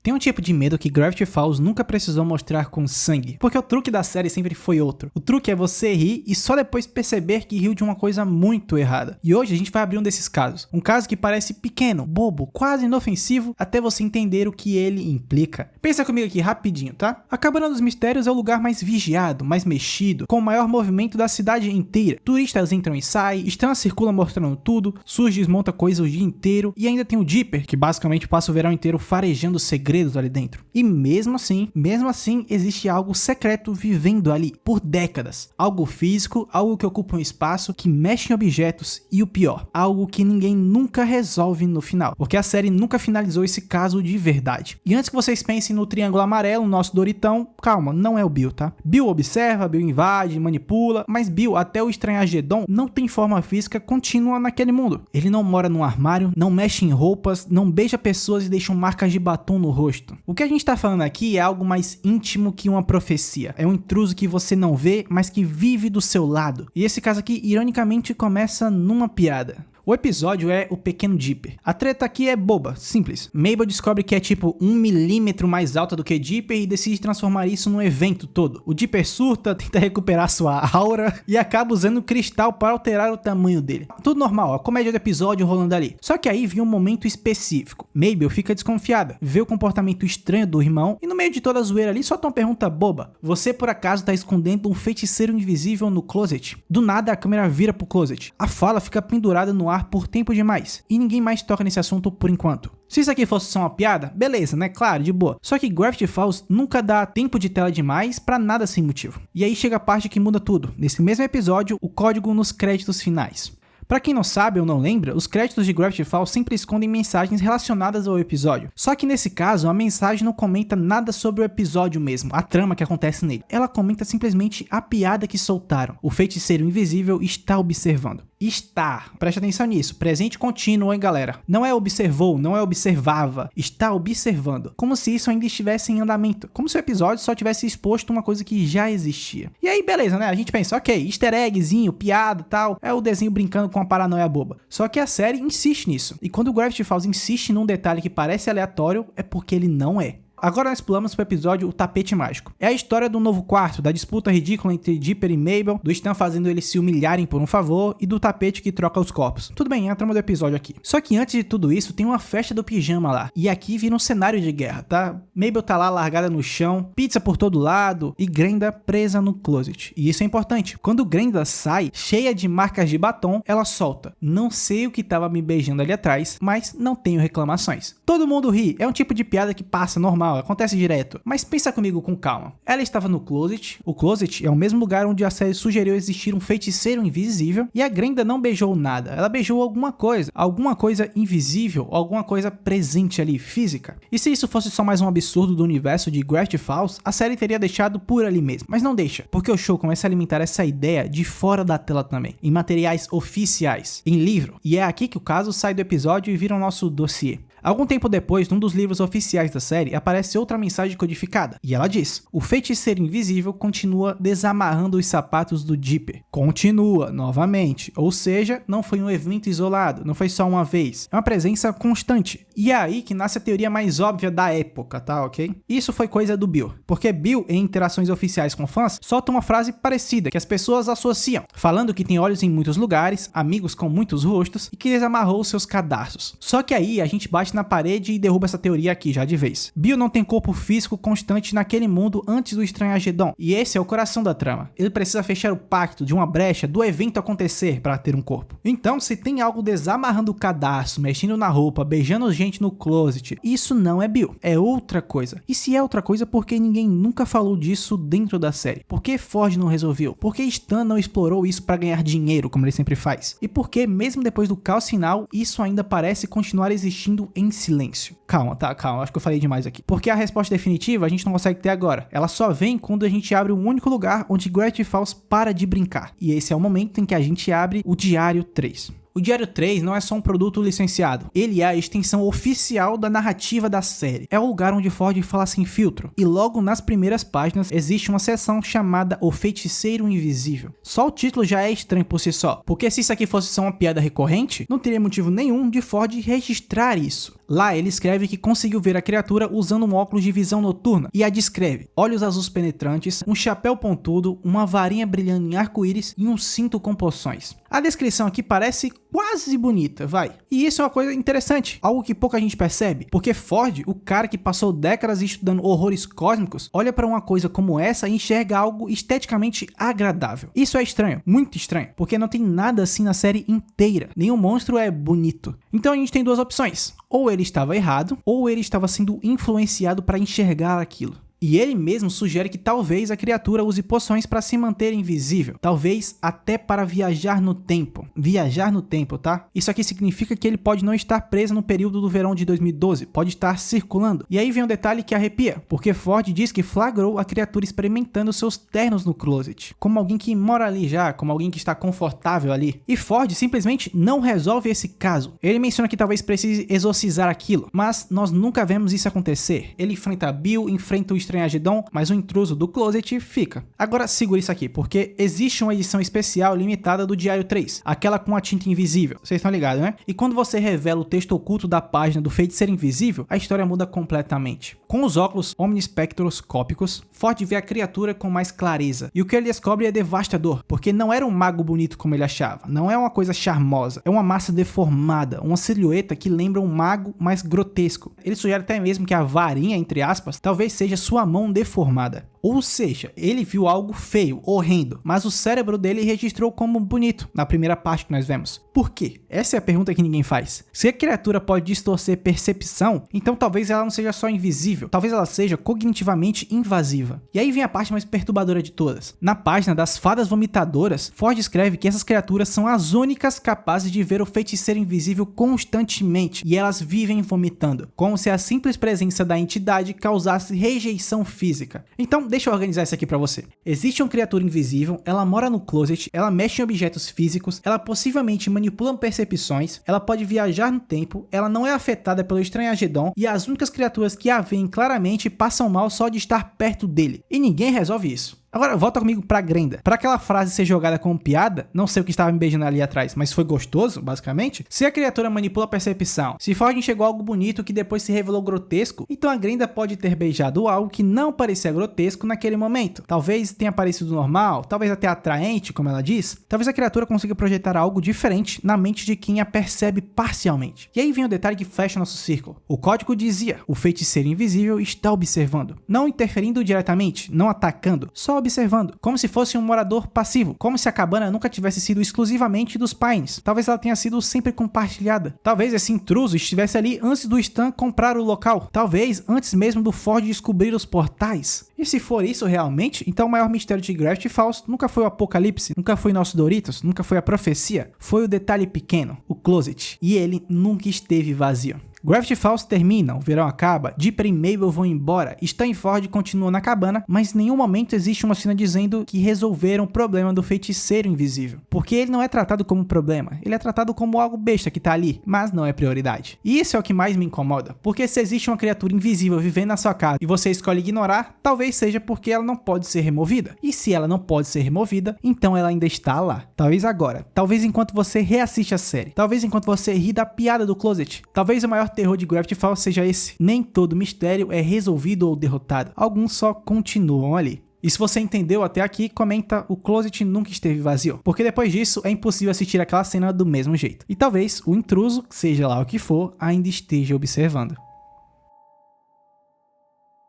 Tem um tipo de medo que Gravity Falls nunca precisou mostrar com sangue, porque o truque da série sempre foi outro. O truque é você rir e só depois perceber que riu de uma coisa muito errada. E hoje a gente vai abrir um desses casos. Um caso que parece pequeno, bobo, quase inofensivo, até você entender o que ele implica. Pensa comigo aqui rapidinho, tá? A Cabana dos Mistérios é o lugar mais vigiado, mais mexido, com o maior movimento da cidade inteira. Turistas entram e saem, estranhas circulam mostrando tudo, surge e desmonta coisas o dia inteiro, e ainda tem o Dipper, que basicamente passa o verão inteiro farejando segredos ali dentro. E mesmo assim, existe algo secreto vivendo ali por décadas. Algo físico, algo que ocupa um espaço, que mexe em objetos e o pior, algo que ninguém nunca resolve no final, porque a série nunca finalizou esse caso de verdade. E antes que vocês pensem no Triângulo Amarelo, nosso Doritão, calma, não é o Bill, tá? Bill observa, Bill invade, manipula, mas Bill, até o Estranhagedon, não tem forma física contínua naquele mundo. Ele não mora num armário, não mexe em roupas, não beija pessoas e deixa marcas de batom no rosto. O que a gente tá falando aqui é algo mais íntimo que uma profecia. É um intruso que você não vê, mas que vive do seu lado. E esse caso aqui, ironicamente, começa numa piada. O episódio é o Pequeno Dipper. A treta aqui é boba, simples. Mabel descobre que é tipo 1 milímetro mais alta do que Dipper e decide transformar isso num evento todo. O Dipper surta, tenta recuperar sua aura e acaba usando cristal para alterar o tamanho dele. Tudo normal, a comédia do episódio rolando ali. Só que aí vem um momento específico. Mabel fica desconfiada, vê o comportamento estranho do irmão e no meio de toda a zoeira ali solta uma pergunta boba. Você por acaso tá escondendo um feiticeiro invisível no closet? Do nada a câmera vira pro closet. A fala fica pendurada no ar por tempo demais, e ninguém mais toca nesse assunto por enquanto. Se isso aqui fosse só uma piada, beleza, né? Claro, de boa. Só que Gravity Falls nunca dá tempo de tela demais pra nada sem motivo. E aí chega a parte que muda tudo. Nesse mesmo episódio, o código nos créditos finais. Pra quem não sabe ou não lembra, os créditos de Gravity Falls sempre escondem mensagens relacionadas ao episódio. Só que nesse caso, a mensagem não comenta nada sobre o episódio mesmo, a trama que acontece nele. Ela comenta simplesmente a piada que soltaram. O feiticeiro invisível está observando. Está. Preste atenção nisso. Presente contínuo, hein, galera? Não é observou, não é observava. Está observando. Como se isso ainda estivesse em andamento. Como se o episódio só tivesse exposto uma coisa que já existia. E aí, beleza, né? A gente pensa, ok, easter eggzinho, piada e tal. É o desenho brincando com uma paranoia boba. Só que a série insiste nisso. E quando o Gravity Falls insiste num detalhe que parece aleatório, é porque ele não é. Agora nós pulamos pro episódio O Tapete Mágico. É a história do novo quarto, da disputa ridícula entre Dipper e Mabel, do Stan fazendo eles se humilharem por um favor e do tapete que troca os corpos. Tudo bem, é a trama do episódio aqui. Só que antes de tudo isso, tem uma festa do pijama lá. E aqui vira um cenário de guerra, tá? Mabel tá lá largada no chão, pizza por todo lado e Grenda presa no closet. E isso é importante. Quando Grenda sai, cheia de marcas de batom, ela solta. Não sei o que tava me beijando ali atrás, mas não tenho reclamações. Todo mundo ri, é um tipo de piada que passa normal. Acontece direto, mas pensa comigo com calma. Ela estava no closet, o closet é o mesmo lugar onde a série sugeriu existir um feiticeiro invisível e a Grenda não beijou nada, ela beijou alguma coisa invisível, alguma coisa presente ali, física. E se isso fosse só mais um absurdo do universo de Gravity Falls, a série teria deixado por ali mesmo, mas não deixa, porque o show começa a alimentar essa ideia de fora da tela também, em materiais oficiais, em livro, e é aqui que o caso sai do episódio e vira o nosso dossiê. Algum tempo depois, num dos livros oficiais da série, aparece outra mensagem codificada, e ela diz: o feiticeiro invisível continua desamarrando os sapatos do Dipper. Continua, novamente, ou seja, não foi um evento isolado, não foi só uma vez, é uma presença constante. E é aí que nasce a teoria mais óbvia da época, tá, ok? Isso foi coisa do Bill, porque Bill, em interações oficiais com fãs, solta uma frase parecida, que as pessoas associam, falando que tem olhos em muitos lugares, amigos com muitos rostos, e que desamarrou seus cadarços. Só que aí a gente bate na parede e derruba essa teoria aqui já de vez. Bill não tem corpo físico constante naquele mundo antes do Estranhagedon, e esse é o coração da trama. Ele precisa fechar o pacto de uma brecha do evento acontecer para ter um corpo. Então, se tem algo desamarrando o cadarço, mexendo na roupa, beijando gente no closet, isso não é Bill, é outra coisa. E se é outra coisa, porque ninguém nunca falou disso dentro da série? Por que Ford não resolveu? Por que Stan não explorou isso para ganhar dinheiro, como ele sempre faz? E por que, mesmo depois do caos final, isso ainda parece continuar existindo em silêncio? Calma, tá? Calma, acho que eu falei demais aqui. Porque a resposta definitiva a gente não consegue ter agora. Ela só vem quando a gente abre o único lugar onde Gravity Falls para de brincar. E esse é o momento em que a gente abre o Diário 3. O Diário 3 não é só um produto licenciado, ele é a extensão oficial da narrativa da série. É o lugar onde Ford fala sem filtro, e logo nas primeiras páginas existe uma seção chamada O Feiticeiro Invisível. Só o título já é estranho por si só, porque se isso aqui fosse só uma piada recorrente, não teria motivo nenhum de Ford registrar isso. Lá ele escreve que conseguiu ver a criatura usando um óculos de visão noturna e a descreve: olhos azuis penetrantes, um chapéu pontudo, uma varinha brilhando em arco-íris e um cinto com poções. A descrição aqui parece quase bonita, vai. E isso é uma coisa interessante, algo que pouca gente percebe, porque Ford, o cara que passou décadas estudando horrores cósmicos, olha para uma coisa como essa e enxerga algo esteticamente agradável. Isso é estranho, muito estranho, porque não tem nada assim na série inteira. Nenhum monstro é bonito. Então a gente tem duas opções: ou ele estava errado, ou ele estava sendo influenciado para enxergar aquilo. E ele mesmo sugere que talvez a criatura use poções para se manter invisível, talvez até para viajar no tempo. Viajar no tempo, tá? Isso aqui significa que ele pode não estar preso no período do verão de 2012, pode estar circulando. E aí vem um detalhe que arrepia, porque Ford diz que flagrou a criatura experimentando seus ternos no closet, como alguém que mora ali já, como alguém que está confortável ali. E Ford simplesmente não resolve esse caso. Ele menciona que talvez precise exorcizar aquilo, mas nós nunca vemos isso acontecer. Ele enfrenta Bill, enfrenta o Estranhagedon, mas o intruso do closet fica. Agora segura isso aqui, porque existe uma edição especial limitada do Diário 3, aquela com a tinta invisível, vocês estão ligados, né? E quando você revela o texto oculto da página do Feiticeiro Invisível, a história muda completamente. Com os óculos omnispectroscópicos, Ford vê a criatura com mais clareza, e o que ele descobre é devastador, porque não era um mago bonito como ele achava, não é uma coisa charmosa, é uma massa deformada, uma silhueta que lembra um mago mais grotesco. Ele sugere até mesmo que a varinha, entre aspas, talvez seja sua mão deformada. Ou seja, ele viu algo feio, horrendo, mas o cérebro dele registrou como bonito na primeira parte que nós vemos. Por quê? Essa é a pergunta que ninguém faz. Se a criatura pode distorcer percepção, então talvez ela não seja só invisível, talvez ela seja cognitivamente invasiva. E aí vem a parte mais perturbadora de todas. Na página das fadas vomitadoras, Ford escreve que essas criaturas são as únicas capazes de ver o feiticeiro invisível constantemente, e elas vivem vomitando, como se a simples presença da entidade causasse rejeição física. Então, deixa eu organizar isso aqui pra você. Existe uma criatura invisível, ela mora no closet, ela mexe em objetos físicos, ela possivelmente manipula percepções, ela pode viajar no tempo, ela não é afetada pelo Estranhagedon e as únicas criaturas que a veem claramente passam mal só de estar perto dele. E ninguém resolve isso. Agora volta comigo pra Grenda. Pra aquela frase ser jogada como piada, não sei o que estava me beijando ali atrás, mas foi gostoso, basicamente. Se a criatura manipula a percepção, se Ford enxergou algo bonito que depois se revelou grotesco, então a Grenda pode ter beijado algo que não parecia grotesco naquele momento. Talvez tenha parecido normal, talvez até atraente, como ela diz. Talvez a criatura consiga projetar algo diferente na mente de quem a percebe parcialmente. E aí vem o detalhe que fecha nosso círculo. O código dizia: o feiticeiro invisível está observando, não interferindo diretamente, não atacando, só observando, como se fosse um morador passivo, como se a cabana nunca tivesse sido exclusivamente dos Pines. Talvez ela tenha sido sempre compartilhada. Talvez esse intruso estivesse ali antes do Stan comprar o local. Talvez antes mesmo do Ford descobrir os portais. E se for isso realmente, então o maior mistério de Gravity Falls nunca foi o Apocalipse, nunca foi nosso Doritos, nunca foi a profecia, foi o detalhe pequeno, o closet. E ele nunca esteve vazio. Gravity Falls termina, o verão acaba, Dipper e Mabel vão embora, Stan e Ford continuam na cabana, mas em nenhum momento existe uma cena dizendo que resolveram o problema do feiticeiro invisível. Porque ele não é tratado como um problema, ele é tratado como algo besta que tá ali, mas não é prioridade. E isso é o que mais me incomoda, porque se existe uma criatura invisível vivendo na sua casa e você escolhe ignorar, talvez seja porque ela não pode ser removida. E se ela não pode ser removida, então ela ainda está lá. Talvez agora, talvez enquanto você reassiste a série, talvez enquanto você ri da piada do closet, talvez o maior terror de Gravity Falls seja esse. Nem todo mistério é resolvido ou derrotado, alguns só continuam ali. E se você entendeu até aqui, comenta: o closet nunca esteve vazio, porque depois disso é impossível assistir aquela cena do mesmo jeito. E talvez o intruso, seja lá o que for, ainda esteja observando.